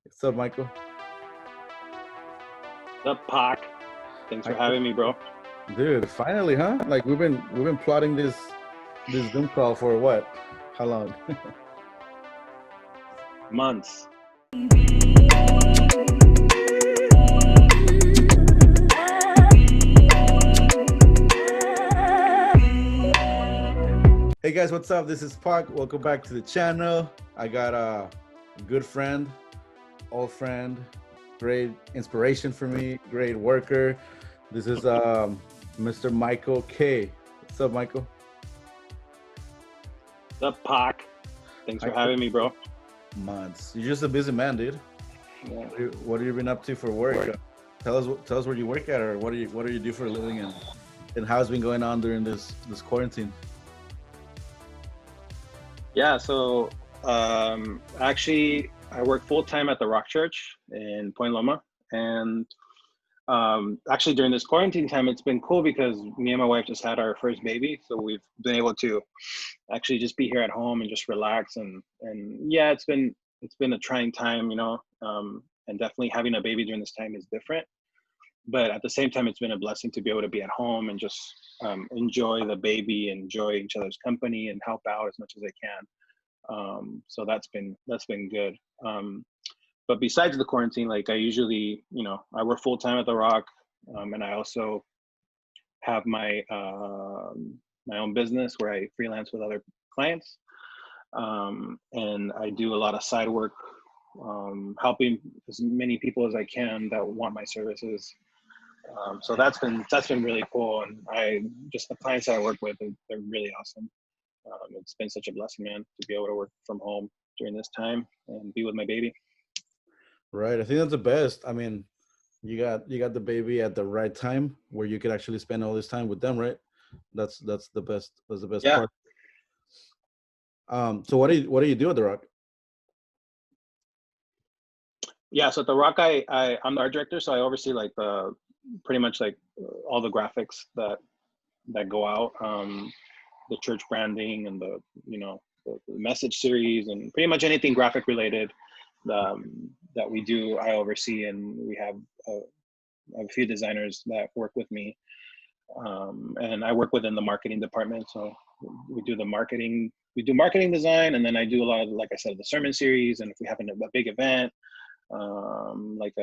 What's up, Michael? The Pac. Thanks for Hi, having me, bro. dude. Finally, huh? Like we've been plotting this Zoom call for what? How long? Months. Hey guys, what's up? This is Park. Welcome back to the channel. I got a good friend, old friend, great inspiration for me, great worker. This is Mr. Michael K. What's up, Michael? The Pac. Thanks for Michael, having me, bro. months. You're just a busy man, dude. Yeah. What have you been up to for work? Tell us where you work at, or what do you do for a living, and how's been going on during this quarantine? Yeah. Actually, I work full time at the Rock Church in Point Loma, and actually during this quarantine time, it's been cool because me and my wife just had our first baby, so we've been able to actually just be here at home and just relax. And yeah, it's been a trying time, and definitely having a baby during this time is different. But at the same time, it's been a blessing to be able to be at home and just enjoy the baby, enjoy each other's company, and help out as much as I can. So that's been good. But besides the quarantine, like I usually, I work full time at the Rock, and I also have my own business where I freelance with other clients, and I do a lot of side work, helping as many people as I can that want my services. So that's been really cool, and I just the clients that I work with, they're really awesome. It's been such a blessing, man, to be able to work from home during this time and be with my baby. Right. I think that's the best. I mean, you got the baby at the right time where you could actually spend all this time with them, right? That's the best. That's the best Yeah, part. So what do you do at the Rock? yeah. So at the Rock, I'm the art director, so I oversee like the pretty much like all the graphics that go out, the church branding and the message series and pretty much anything graphic related, that we do. I oversee, and we have a few designers that work with me, and I work within the marketing department. So we do the marketing, we do marketing design, and then I do a lot of, like I said, the sermon series. And if we have a big event, like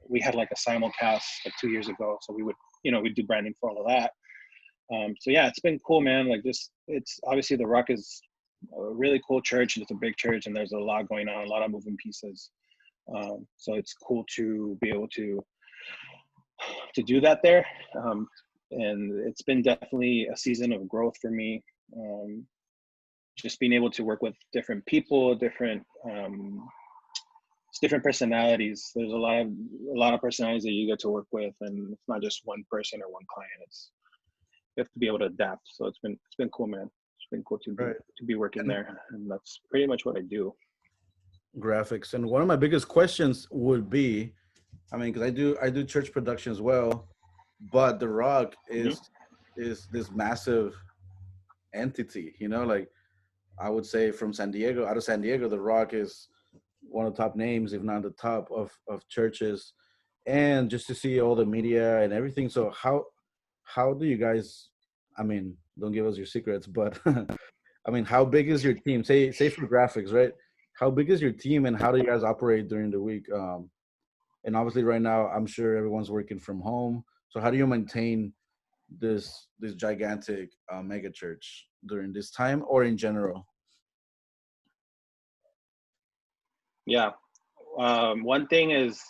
we had like a simulcast like 2 years ago, so we do branding for all of that. So yeah, it's been cool, man. Like this, it's obviously the Rock is a really cool church, and it's a big church, and there's a lot going on, a lot of moving pieces. So it's cool to be able to do that there. Um, and it's been definitely a season of growth for me. Um, just being able to work with different people, different personalities. There's a lot of personalities that you get to work with, and it's not just one person or one client. It's You have to be able to adapt. So it's been cool, man. It's been cool to be Right. to be working And there, and that's pretty much what I do. graphics. And one of my biggest questions would be, I mean, because I do church production as well, but the Rock Hmm. is this massive entity. Like I would say from San Diego, out of San Diego, the Rock is one of the top names, if not the top of churches. And just to see all the media and everything. So how do you guys? I mean, don't give us your secrets, but I mean, how big is your team? Say for graphics, right? How big is your team, and how do you guys operate during the week? And obviously, right now, I'm sure everyone's working from home. So how do you maintain this gigantic mega church during this time, or in general? Yeah. One thing is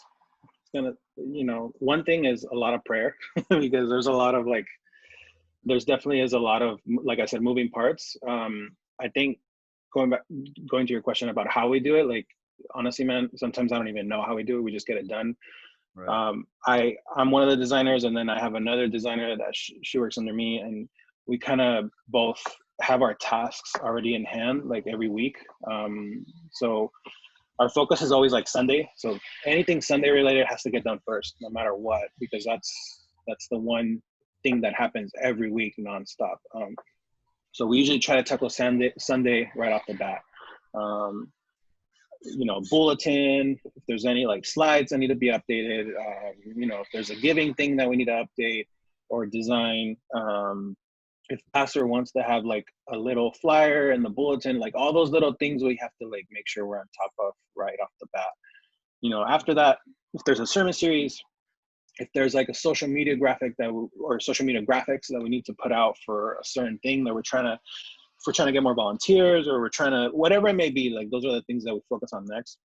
one thing is a lot of prayer because there's definitely is a lot of, like I said, moving parts. I think going back, going to your question about how we do it, like honestly, man, sometimes I don't even know how we do it. We just get it done. Right. I'm one of the designers, and then I have another designer that she works under me, and we kind of both have our tasks already in hand, like every week. So our focus is always like Sunday. So anything Sunday related has to get done first, no matter what, because that's the one thing that happens every week nonstop. So we usually try to tackle Sunday right off the bat. Um, bulletin, if there's any like slides that need to be updated, if there's a giving thing that we need to update or design, if pastor wants to have like a little flyer in the bulletin, like all those little things we have to like make sure we're on top of right off the bat. After that, if there's a sermon series, if there's like a social media graphic or social media graphics that we need to put out for a certain thing that if we're trying to get more volunteers, or we're trying to, whatever it may be, like those are the things that we focus on next.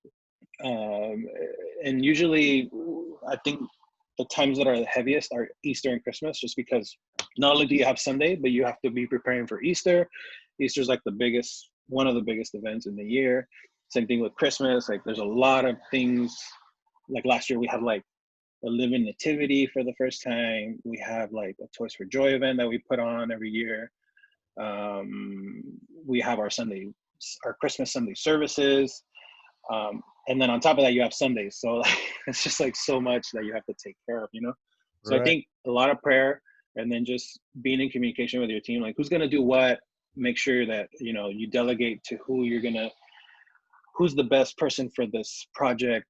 And usually I think the times that are the heaviest are Easter and Christmas, just because not only do you have Sunday, but you have to be preparing for Easter. Easter's like one of the biggest events in the year. Same thing with Christmas. Like there's a lot of things. Like last year we had like a living nativity for the first time. We have like a Toys for Joy event that we put on every year. We have our Christmas Sunday services. And then on top of that, you have Sundays. So it's just like so much that you have to take care of, So Right. I think a lot of prayer, and then just being in communication with your team, like who's going to do what, make sure that, you delegate to who's the best person for this project.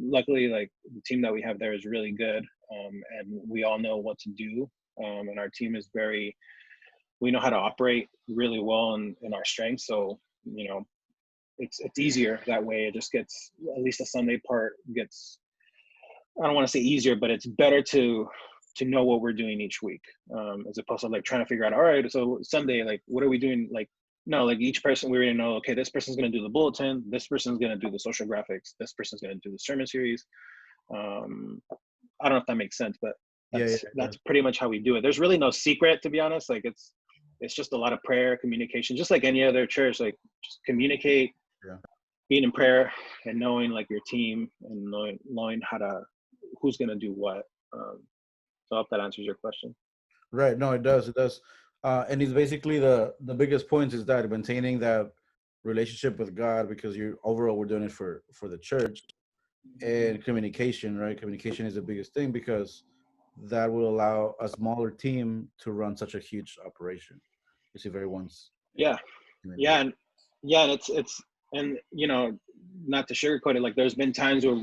Luckily, like the team that we have there is really good. And we all know what to do. And our team is we know how to operate really well in our strengths. So, it's easier that way. It just gets, at least the Sunday part gets, I don't want to say easier, but it's better to know what we're doing each week, as opposed to like trying to figure out, all right, so Sunday, like, what are we doing? Like, no, like each person, we already know, okay, this person's going to do the bulletin, this person's going to do the social graphics, this person's going to do the sermon series. I don't know if that makes sense, but that's pretty much how we do it. There's really no secret, to be honest. Like it's just a lot of prayer, communication, just like any other church. Like just communicate, being in prayer, and knowing like your team, and knowing who's gonna do what. So I hope that answers your question. Right. No, it does. It does. And it's basically the biggest point is that maintaining that relationship with God, because we're doing it for the church, and communication, right? Communication is the biggest thing, because that will allow a smaller team to run such a huge operation. You see, everyone's and it's and not to sugarcoat it, like there's been times where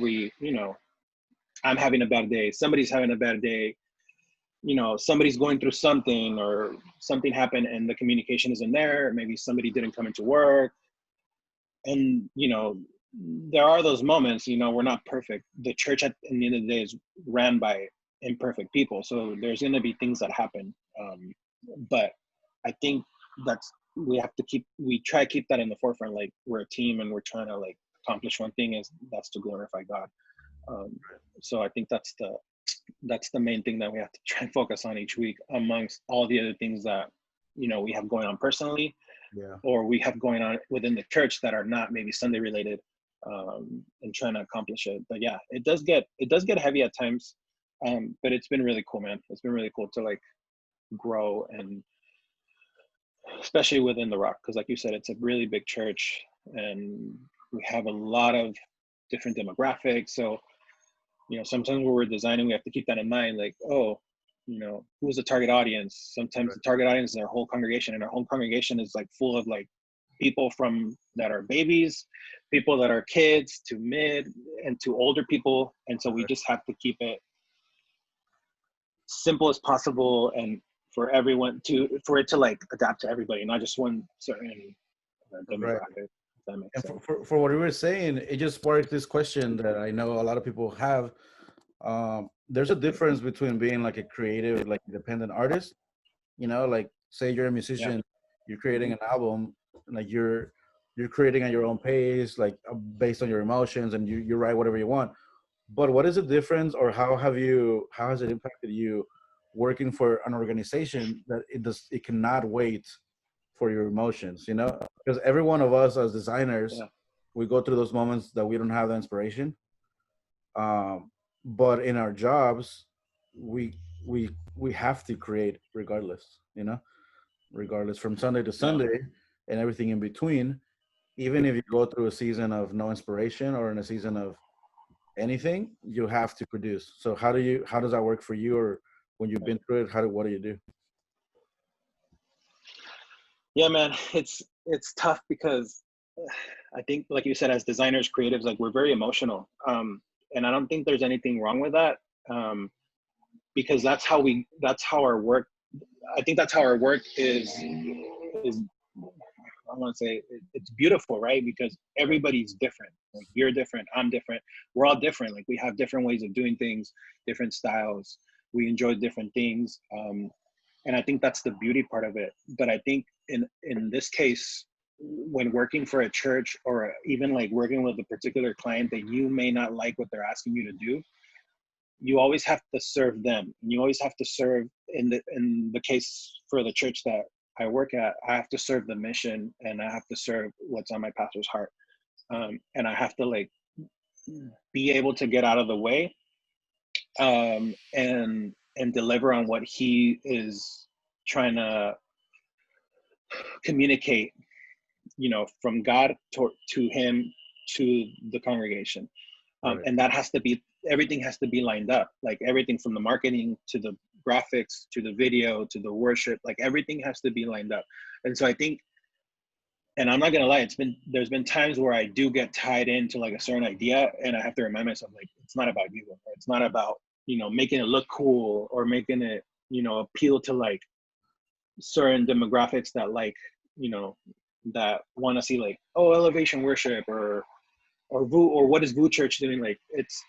I'm having a bad day, somebody's having a bad day, somebody's going through something, or something happened and the communication isn't there. Maybe somebody didn't come into work, and there are those moments. We're not perfect. The church at the end of the day is ran by imperfect people, so there's going to be things that happen, but I think we try to keep that in the forefront. Like we're a team, and we're trying to like accomplish one thing, that's to glorify God. So I think that's the main thing that we have to try and focus on each week, amongst all the other things that we have going on personally, or we have going on within the church that are not maybe Sunday related, and trying to accomplish it. But yeah, it does get heavy at times, but it's been really cool, man. It's been really cool to like grow, and especially within the Rock, because like you said, it's a really big church, and we have a lot of different demographics. So sometimes when we're designing, we have to keep that in mind, like, who's the target audience? Sometimes the target audience is our whole congregation, and our whole congregation is like full of like people that are babies, people that are kids, to mid and to older people. And so we just have to keep it simple as possible, and for it to like adapt to everybody, not just one certain demographic. That makes And sense. for what we were saying, it just sparked this question that I know a lot of people have. There's a difference between being like a creative, like independent artist, like say you're a musician, you're creating an album, like you're creating at your own pace, like based on your emotions, and you write whatever you want. But what is the difference, or how has it impacted you working for an organization that it cannot wait for your emotions, because every one of us as designers, we go through those moments that we don't have the inspiration, but in our jobs, we we have to create regardless, regardless, from Sunday to Sunday, and everything in between. Even if you go through a season of no inspiration, or in a season of anything, you have to produce. So how does that work for you, or when you've been through it, what do you do? Yeah, man, it's tough, because I think, like you said, as designers, creatives, like we're very emotional. And I don't think there's anything wrong with that. Because that's how our work, I think that's how our work is I want to say it's beautiful, right? Because everybody's different. Like you're different, I'm different. We're all different. Like we have different ways of doing things, different styles. We enjoy different things, and I think that's the beauty part of it. But I think in this case, when working for a church or even like working with a particular client that you may not like what they're asking you to do, you always have to serve them. And you always have to serve in the case for the church that I work at, I have to serve the mission and I have to serve what's on my pastor's heart. And I have to like be able to get out of the way and deliver on what he is trying to communicate, from God to him, to the congregation. Right. And that has to be, everything has to be lined up, like everything from the marketing to the graphics to the video to the worship, like everything has to be lined up. And so I think, and I'm not gonna lie, there's been times where I do get tied into like a certain idea and I have to remind myself, like, it's not about you, or it's not about, making it look cool or making it, appeal to like certain demographics that like, that want to see like, oh, elevation worship or VU, or what is VU Church doing? Like it's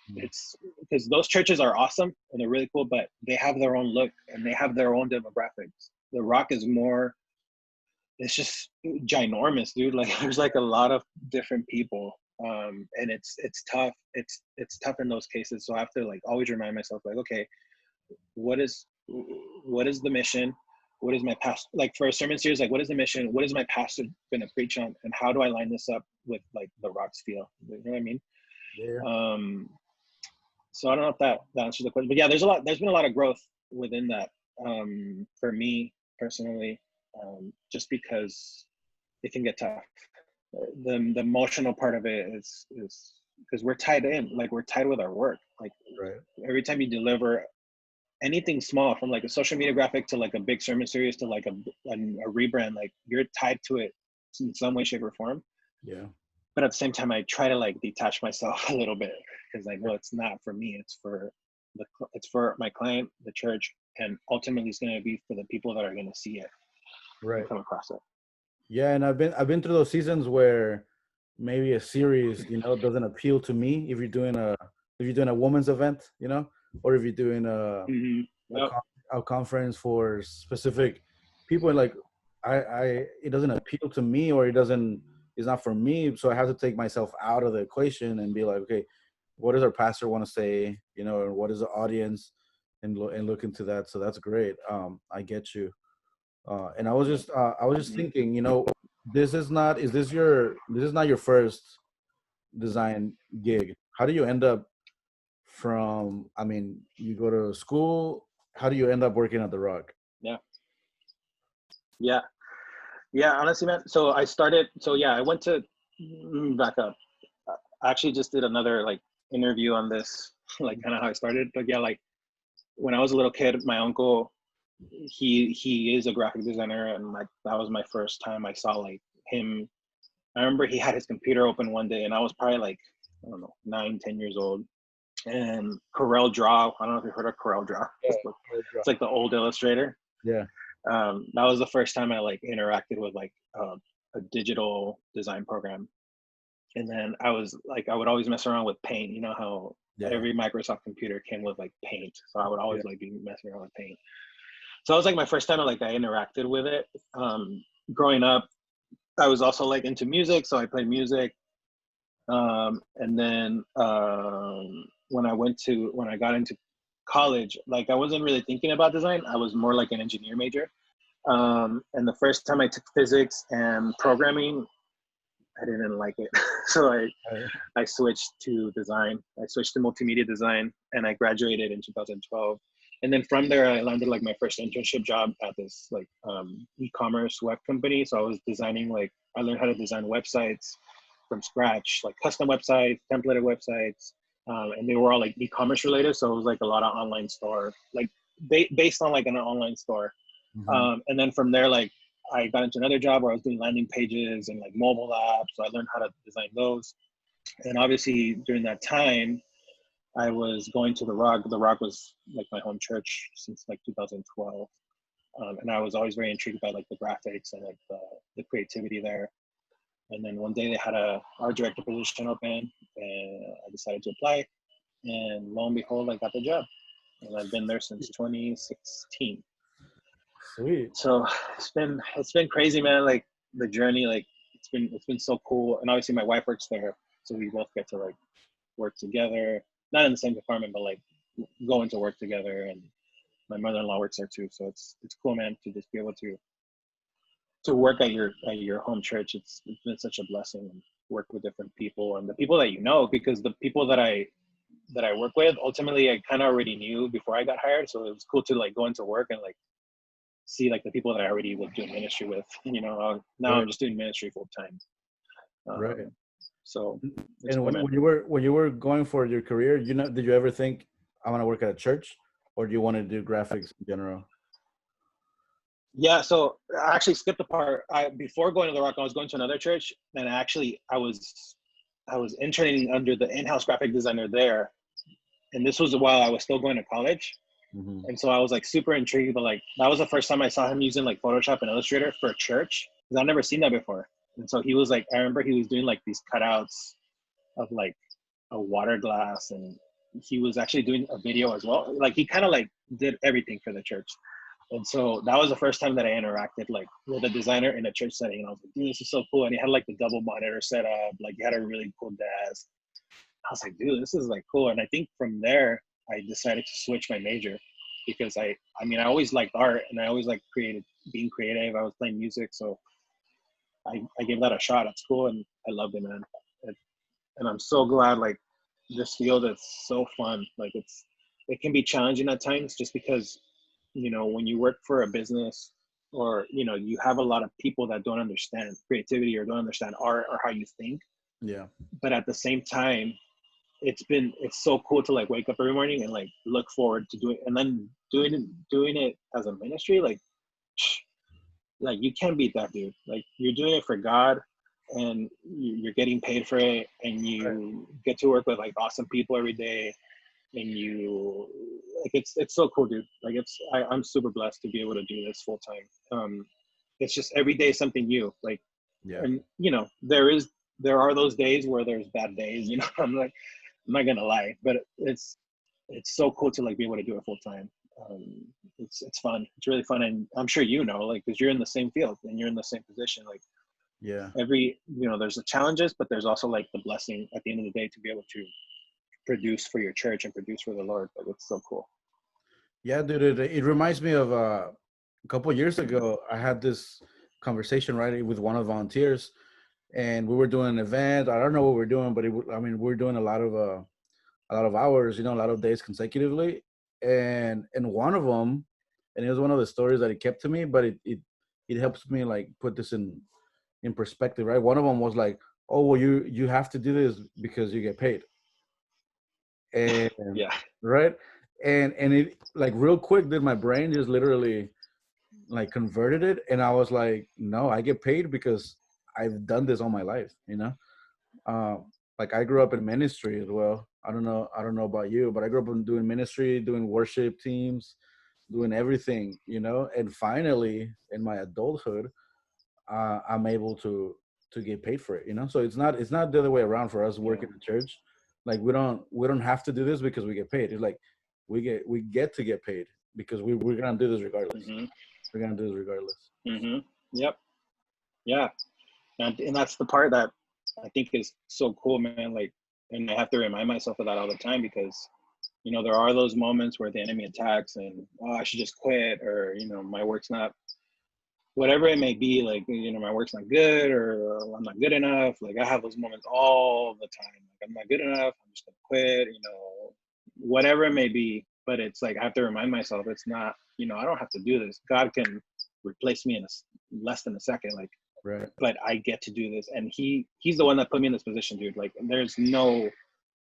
because those churches are awesome and they're really cool, but they have their own look and they have their own demographics. The Rock is more, it's just ginormous, dude. Like there's like a lot of different people, and it's tough. It's tough in those cases. So I have to like always remind myself, like, okay, what is the mission? What is my pastor, like for a sermon series, like what is the mission? What is my pastor gonna preach on? And how do I line this up with like the Rock's feel? You know what I mean? Yeah. So I don't know if that answers the question, but yeah, there's been a lot of growth within that, for me personally, just because it can get tough. The emotional part of it is because we're tied in, like we're tied with our work. Like Right. every time you deliver anything small, from like a social media graphic to like a big sermon series to like a rebrand, like you're tied to it in some way, shape, or form. Yeah. But at the same time, I try to like detach myself a little bit because I know it's not for me. It's for my client, the church, and ultimately it's going to be for the people that are going to see it, Right. come across it. Yeah, and I've been through those seasons where maybe a series, doesn't appeal to me if you're doing a women's event, or if you're doing a Yep. a conference for specific people, and like it doesn't appeal to me, or it's not for me, so I have to take myself out of the equation and be like, okay, what does our pastor want to say, and what is the audience, and look into that. So that's great. I get you. And I was just thinking, this is not your first design gig. How do you end up you go to school, how do you end up working at the Rock? Yeah, honestly, man. So I went to, back up. I actually just did another like interview on this, like kind of how I started. But yeah, like when I was a little kid, my uncle, he is a graphic designer, and like that was my first time I saw like him. I remember he had his computer open one day and I was probably like, I don't know, 9, 10 years old. And Corel Draw, I don't know if you've heard of Corel Draw. Yeah, It's like the old Illustrator. yeah. That was the first time I like interacted with like a digital design program. And then I would always mess around with Paint. You know how every Microsoft computer came with like Paint. So I would always like be messing around with Paint. So that was like my first time I interacted with it. Growing up, I was also like into music, so I played music. And then when I got into college, like I wasn't really thinking about design. I was more like an engineer major. And the first time I took physics and programming, I didn't like it. So I switched to design. I switched to multimedia design, and I graduated in 2012. And then from there, I landed like my first internship job at this like e-commerce web company. So I was designing, I learned how to design websites from scratch, like custom websites, templated websites, and they were all like e-commerce related. So it was like a lot of online store, like based on like an online store. Mm-hmm. And then from there, like I got into another job where I was doing landing pages and like mobile apps. So I learned how to design those. And obviously during that time, I was going to the Rock. The Rock was like my home church since like 2012. And I was always very intrigued by like the graphics and like the creativity there. And then one day they had a art director position open, and I decided to apply. And lo and behold, I got the job. And I've been there since 2016. Sweet. So it's been crazy, man. Like the journey, like it's been so cool. And obviously my wife works there, so we both get to like work together, not in the same department, but like go into work together. And my mother-in-law works there too, so it's cool, man, to just be able to work at your home church. It's been such a blessing, and work with different people and the people that you know, because the people that I work with, ultimately I kind of already knew before I got hired. So it was cool to like go into work and like see like the people that I already was doing ministry with. Now Right. I'm just doing ministry full time. Right. So it's And cool, man. when you were going for your career, did you ever think I want to work at a church, or do you want to do graphics in general? Yeah, so I actually skipped the part. Before going to the Rock, I was going to another church, and actually I was interning under the in-house graphic designer there, and this was while I was still going to college. Hmm. And so I was like super intrigued, but like that was the first time I saw him using like Photoshop and Illustrator for a church, because I've never seen that before. And so he was like, I remember he was doing like these cutouts of like a water glass, and he was actually doing a video as well. Like he kind of like did everything for the church. And so that was the first time that I interacted like with a designer in a church setting. And I was like, dude, this is so cool. And he had like the double monitor set up, like he had a really cool desk. I was like, dude, this is like cool. And I think from there, I decided to switch my major, because I mean, I always liked art, and I always like being creative. I was playing music. So I gave that a shot at school, and I loved it, man. And, and I'm so glad, like, this field is so fun. Like it can be challenging at times, just because, when you work for a business, or, you have a lot of people that don't understand creativity or don't understand art or how you think. Yeah. But at the same time, it's so cool to like wake up every morning and like look forward to doing, and then doing it as a ministry. Like you can't beat that, dude. Like you're doing it for God, and you're getting paid for it, and Right. you get to work with like awesome people every day, and like it's so cool, dude. Like I'm super blessed to be able to do this full time. It's just every day something new. Like, Yeah. and there are those days where there's bad days. I'm not gonna lie, but it's so cool to like be able to do it full time. It's fun. It's really fun, and I'm sure like, because you're in the same field and you're in the same position. Like Yeah. there's the challenges, but there's also like the blessing at the end of the day to be able to produce for your church and produce for the Lord. Like it's so cool. Yeah, dude. It reminds me of a couple years ago. I had this conversation right with one of the volunteers, and we were doing an event. I don't know what we're doing, but I mean, we're doing a lot of hours, a lot of days consecutively, and one of them, and it was one of the stories that it kept to me, but it helps me like put this in perspective, right? One of them was like, oh, well, you have to do this because you get paid, and Yeah. right, and it like real quick did my brain just literally like converted it, and I was like, no, I get paid because I've done this all my life. Like I grew up in ministry as well. I don't know about you, but I grew up in doing ministry, doing worship teams, doing everything. And finally, in my adulthood, I'm able to get paid for it. So it's not the other way around for us Yeah. working in church. Like we don't have to do this because we get paid. It's like we get to get paid because we're gonna do this regardless. Mhm. We're gonna do this regardless. Mhm. Yep. Yeah. And that's the part that I think is so cool, man. Like, and I have to remind myself of that all the time, because there are those moments where the enemy attacks, and I should just quit, or my work's not, whatever it may be, like my work's not good, or I'm not good enough. Like I have those moments all the time. Like I'm not good enough. I'm just gonna quit. Whatever it may be. But it's like I have to remind myself it's not. I don't have to do this. God can replace me in less than a second. Like, Right. but I get to do this, and he's the one that put me in this position, dude. Like there's no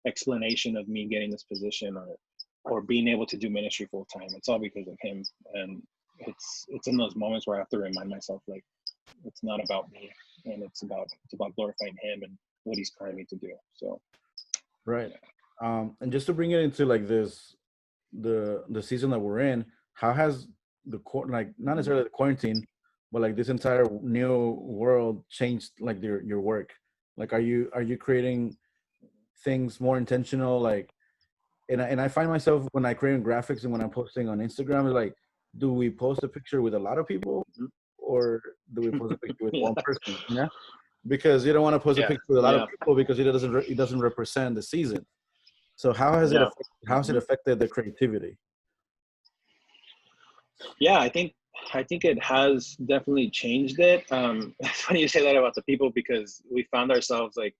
explanation of me getting this position, or being able to do ministry full time. It's all because of him. And it's in those moments where I have to remind myself, like, It's not about me, and it's about glorifying him and what he's calling me to do. So Right. And just to bring it into like this, the season that we're in, how has like not necessarily the quarantine, but like this entire new world changed like your work? Like, are you creating things more intentional? Like, and I find myself when I create graphics and when I'm posting on Instagram, it's like, do we post a picture with a lot of people, or do we post a picture with yeah, one person? Because you don't want to post a yeah, picture with a lot of yeah, people because it doesn't represent the season. So yeah. how has it hmm affected the creativity? Yeah, I think it has definitely changed it. It's funny you say that about the people, because we found ourselves like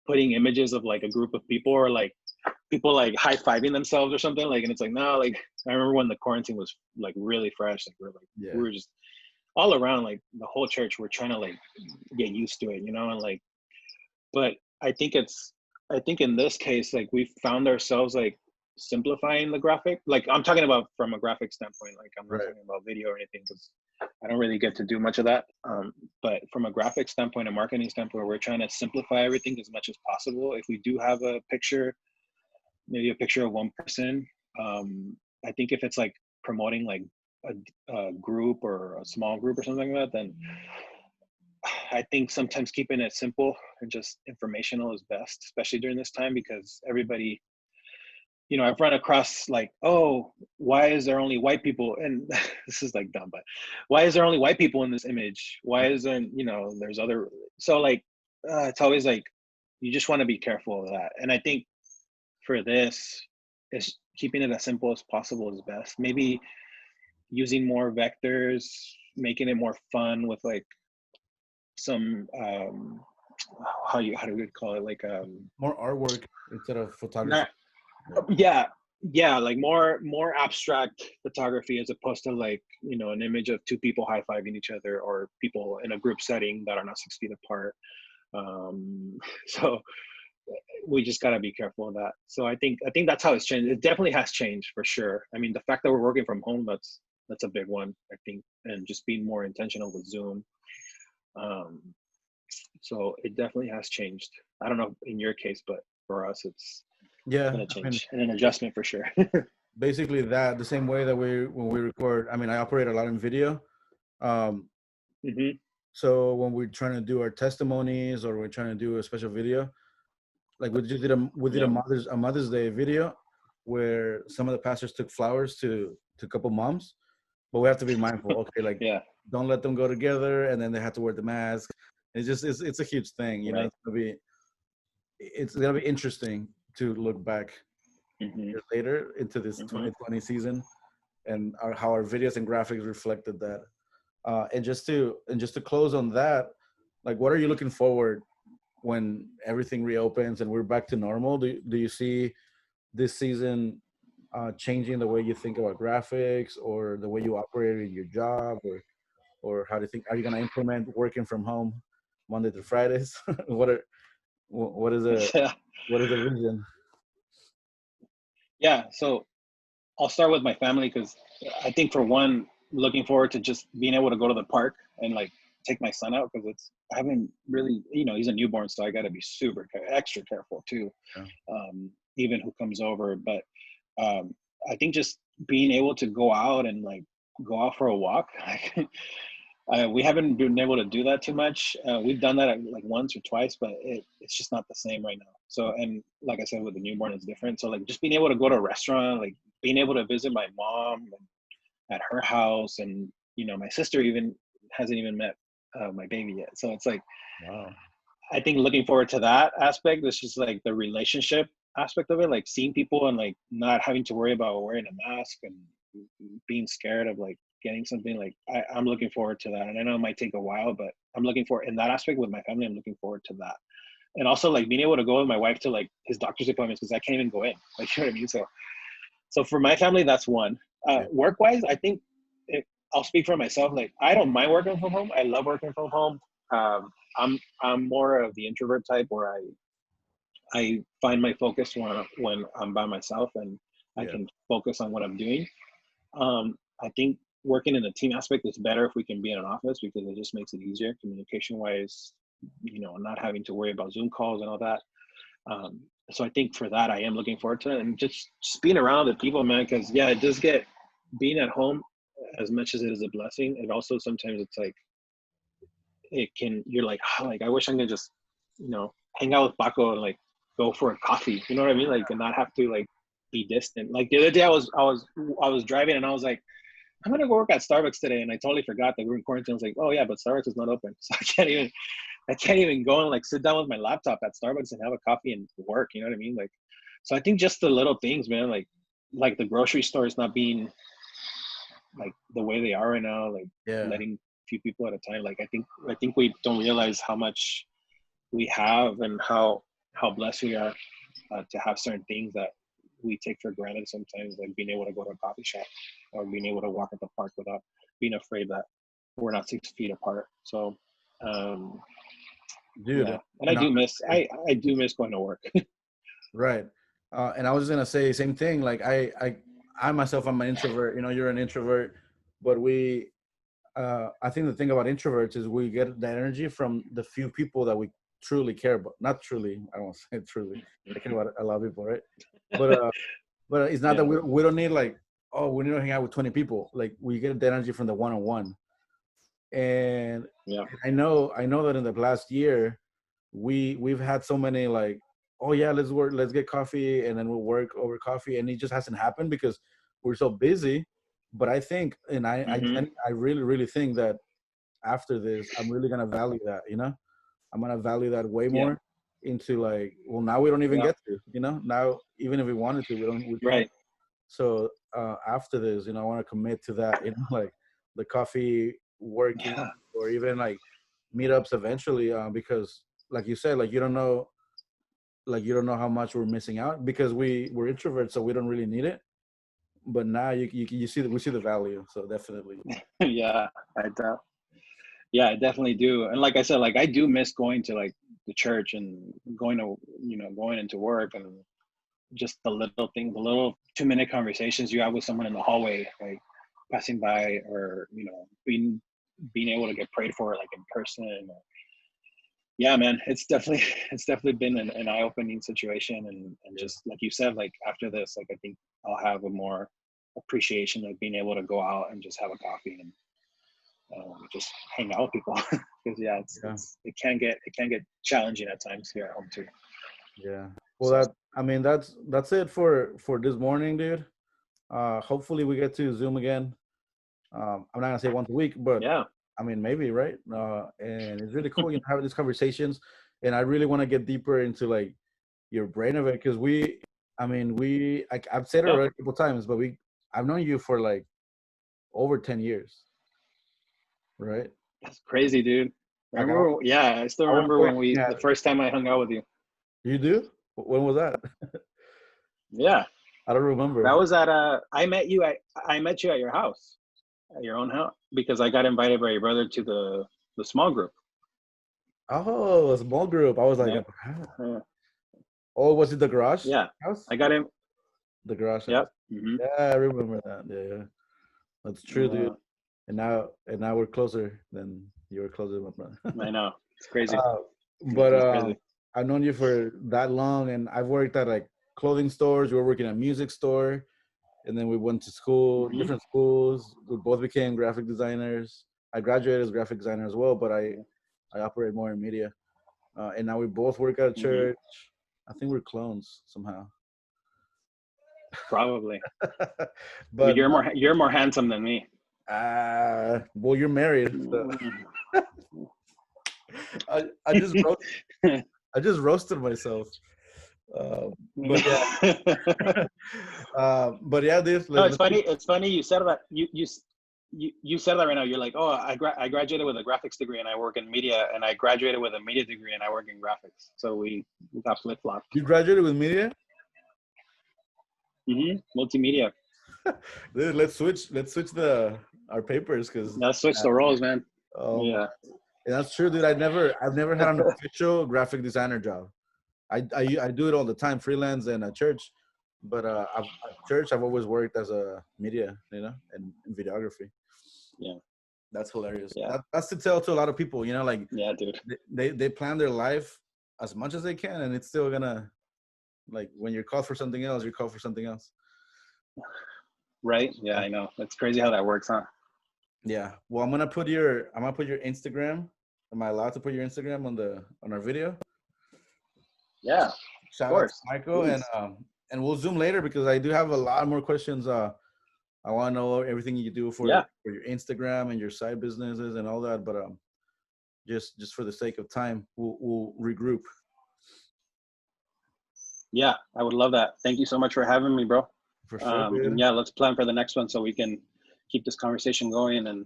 putting images of like a group of people, or like people like high-fiving themselves or something, like, and it's like, no, like I remember when the quarantine was like really fresh, like we Yeah. were just all around, like the whole church, we're trying to like get used to it, and like, but I think it's, I think in this case, like we found ourselves like simplifying the graphic. Like I'm talking about from a graphic standpoint, like I'm not Right. talking about video or anything, because I don't really get to do much of that. But from a graphic standpoint, a marketing standpoint, we're trying to simplify everything as much as possible. If we do have a picture, maybe a picture of one person, I think if it's like promoting like a group or a small group or something like that, then I think sometimes keeping it simple and just informational is best, especially during this time, because everybody, I've run across like, oh, why is there only white people? And this is like dumb, but why is there only white people in this image? Why isn't, there's other, so like, it's always like, you just want to be careful of that. And I think for this, is keeping it as simple as possible is best. Maybe using more vectors, making it more fun with like some how do we call it, like More artwork instead of photography. not Yeah. yeah, yeah, like more abstract photography, as opposed to like, an image of two people high-fiving each other, or people in a group setting that are not 6 feet apart. So we just got to be careful of that. So I think that's how it's changed. It definitely has changed for sure. I mean, the fact that we're working from home, that's a big one, I think, and just being more intentional with Zoom. um So it definitely has changed. I don't know in your case, but for us, it's Yeah. been a I mean, change and an ba- adjustment for sure. basically that the same way that we when we record. I mean, I operate a lot in video. Um, hmm so when we're trying to do our testimonies or we're trying to do a special video, like we did a Yeah, Mother's Day video where some of the pastors took flowers to a couple moms, but we have to be mindful. Okay, like yeah, don't let them go together, and then they have to wear the mask. It's a huge thing, you know. right. It's gonna be interesting to look back hmm years later into this hmm 2020 season and how our videos and graphics reflected that. And just to close on that, like, what are you looking forward when everything reopens and we're back to normal? Do you see this season changing the way you think about graphics or the way you operate in your job, or how do you think, are you going to implement working from home Monday through Fridays? what are what is a Yeah, what is the vision? yeah. So I'll start with my family, because I think for one, looking forward to just being able to go to the park and like take my son out, because I haven't really, he's a newborn, so I got to be extra careful too, Yeah. even who comes over. But I think just being able to go out and like go out for a walk. We haven't been able to do that too much. We've done that like once or twice, but it's just not the same right now. So, and like I said, with the newborn, it's different. So, like, just being able to go to a restaurant, like being able to visit my mom at her house, and my sister even hasn't even met my baby yet. So it's like, Wow. I think looking forward to that aspect. It's just like the relationship aspect of it, like seeing people and like not having to worry about wearing a mask and being scared of like getting something. Like I'm looking forward to that. And I know it might take a while, but I'm looking forward in that aspect with my family. I'm looking forward to that. And also like being able to go with my wife to like his doctor's appointments, because I can't even go in. Like, you know what I mean? So for my family, that's one. Yeah. Work wise, I think I'll speak for myself. Like I don't mind working from home. I love working from home. I'm more of the introvert type, where I find my focus when I'm by myself and I Yeah. can focus on what I'm doing. I think working in the team aspect, it's better if we can be in an office because it just makes it easier communication wise, not having to worry about Zoom calls and all that. Um, so I think for that, I am looking forward to it, and just being around the people, man. Because yeah, it does get being at home as much as it is a blessing. It also sometimes it's like you're like, oh, like I wish I could just hang out with Paco and like go for a coffee. You know what I mean? Like and not have to like be distant. Like the other day, I was driving and I was like, I'm gonna go work at Starbucks today, and I totally forgot that we were in quarantine. I was like, oh yeah, but Starbucks is not open, so I can't even go and like sit down with my laptop at Starbucks and have a coffee and work. You know what I mean? Like, so I think just the little things, man, like the grocery stores not being like the way they are right now, like Yeah. letting a few people at a time. Like I think we don't realize how much we have and how blessed we are to have certain things that we take for granted sometimes, like being able to go to a coffee shop or being able to walk at the park without being afraid that we're not 6 feet apart. So Dude, yeah, and I and do miss I do miss going to work. right. And I was just gonna say same thing. Like I myself, I'm an introvert. You're an introvert, but I think the thing about introverts is we get the energy from the few people that we truly care about. Not truly, I don't want to say truly. I care about a lot of people, right? But it's not that Yeah, we don't need like, oh, we need to hang out with 20 people. Like we get the energy from the one-on-one. And yeah, I know that in the last year we've had so many like, oh yeah, let's get coffee, and then we'll work over coffee, and it just hasn't happened because we're so busy. But I think, and hmm I really really think that after this I'm really gonna value that. I'm gonna value that way yeah, more into like, well, now we don't even yeah, get to, now even if we wanted to, we can't. right, So after this, I want to commit to that, like the coffee, working, yeah, or even like meetups eventually, because like you said, like you don't know how much we're missing out because we're introverts, so we don't really need it. But now you see that we see the value, so definitely. yeah. Yeah, I definitely do. And like I said, like I do miss going to like the church and going into work and just the little thing, the little 2-minute conversations you have with someone in the hallway, like passing by, or being able to get prayed for like in person. Yeah, man, it's definitely been an eye-opening situation, and Yeah. just like you said, like after this, like I think I'll have a more appreciation of being able to go out and just have a coffee and just hang out with people. Because yeah, Yeah. it can get challenging at times here at home too. Yeah. Well, So that's it for this morning, dude. Hopefully we get to Zoom again. I'm not gonna say once a week, but yeah, I mean maybe, right? And it's really cool, having these conversations, and I really want to get deeper into like your brain of it because I mean, I've said it yeah, already a couple times, but I've known you for like over 10 years, right? that's crazy, dude. Like Remember? Yeah, I still I was remember when working the at. first time I hung out with you. You do? When was that? Yeah, I don't that remember. was at I met you at your house, at your own house, because I got invited by your brother to the small group. Oh, a small group. I was like, Yeah, "Huh?" yeah, Oh, was it the garage yeah. house? I got him. The garage house. Yep. Hmm. Yeah, I remember that. Yeah, yeah. That's true, dude. Yeah, And now we're closer than you were closer to my brother. I know. It's crazy. uh, but It's crazy. I've known you for that long, and I've worked at like clothing stores. We were working at a music store, and then we went to school, Hmm. different schools. We both became graphic designers. I graduated as graphic designer as well, but I operate more in media. And now we both work at a Hmm. church. I think we're clones somehow. Probably. But But you're more handsome than me. well, you're married. So Mm. I just I just roasted myself. But yeah, but yeah, this No, let's it's funny. keep. It's funny you said that. You said that right now. You're like, oh, I graduated with a graphics degree and I work in media, and I graduated with a media degree and I work in graphics. So we got flip flopped. You graduated with media, Multimedia. dude. Let's switch the our papers because Let's switch the roles, man. oh my, Yeah. and that's true, dude. I've never had an official graphic designer job. I do it all the time, freelance and at church. But at church, I've always worked as a media, and videography. Yeah. That's hilarious. Yeah. That's to tell to a lot of people, you know, like Yeah, dude. they plan their life as much as they can, and it's still gonna, like, when you're called for something else, you're called for something else. Right? Yeah, I know. It's crazy how that works, huh? Yeah. Well, I'm gonna put your Instagram. Am I allowed to put your Instagram on our video? Yeah, of Shout out to course. Michael, Please. and we'll zoom later because I do have a lot more questions. I want to know everything you do for Yeah. your Instagram and your side businesses and all that. But just for the sake of time, we'll regroup. Yeah, I would love that. Thank you so much for having me, bro. For sure, dude. And yeah, let's plan for the next one so we can keep this conversation going and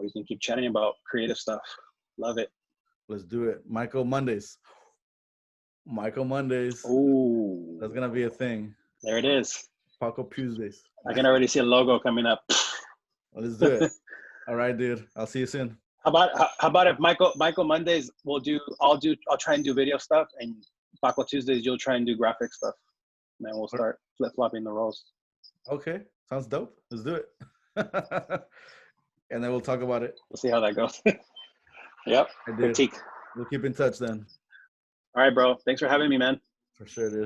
we can keep chatting about creative stuff. Love it. Let's do it. Michael Mondays. Michael Mondays. Oh, That's gonna be a thing. there it is. Paco Tuesdays. I can already see a logo coming up. Well, let's do it. All right, dude. I'll see you soon. How about if Michael Mondays I'll try and do video stuff, and Paco Tuesdays you'll try and do graphic stuff. And then we'll start flip-flopping the roles. Okay. Sounds dope. Let's do it. And then we'll talk about it. We'll see how that goes. Yep. Critique. We'll keep in touch then. All right, bro. Thanks for having me, man. For sure, dude.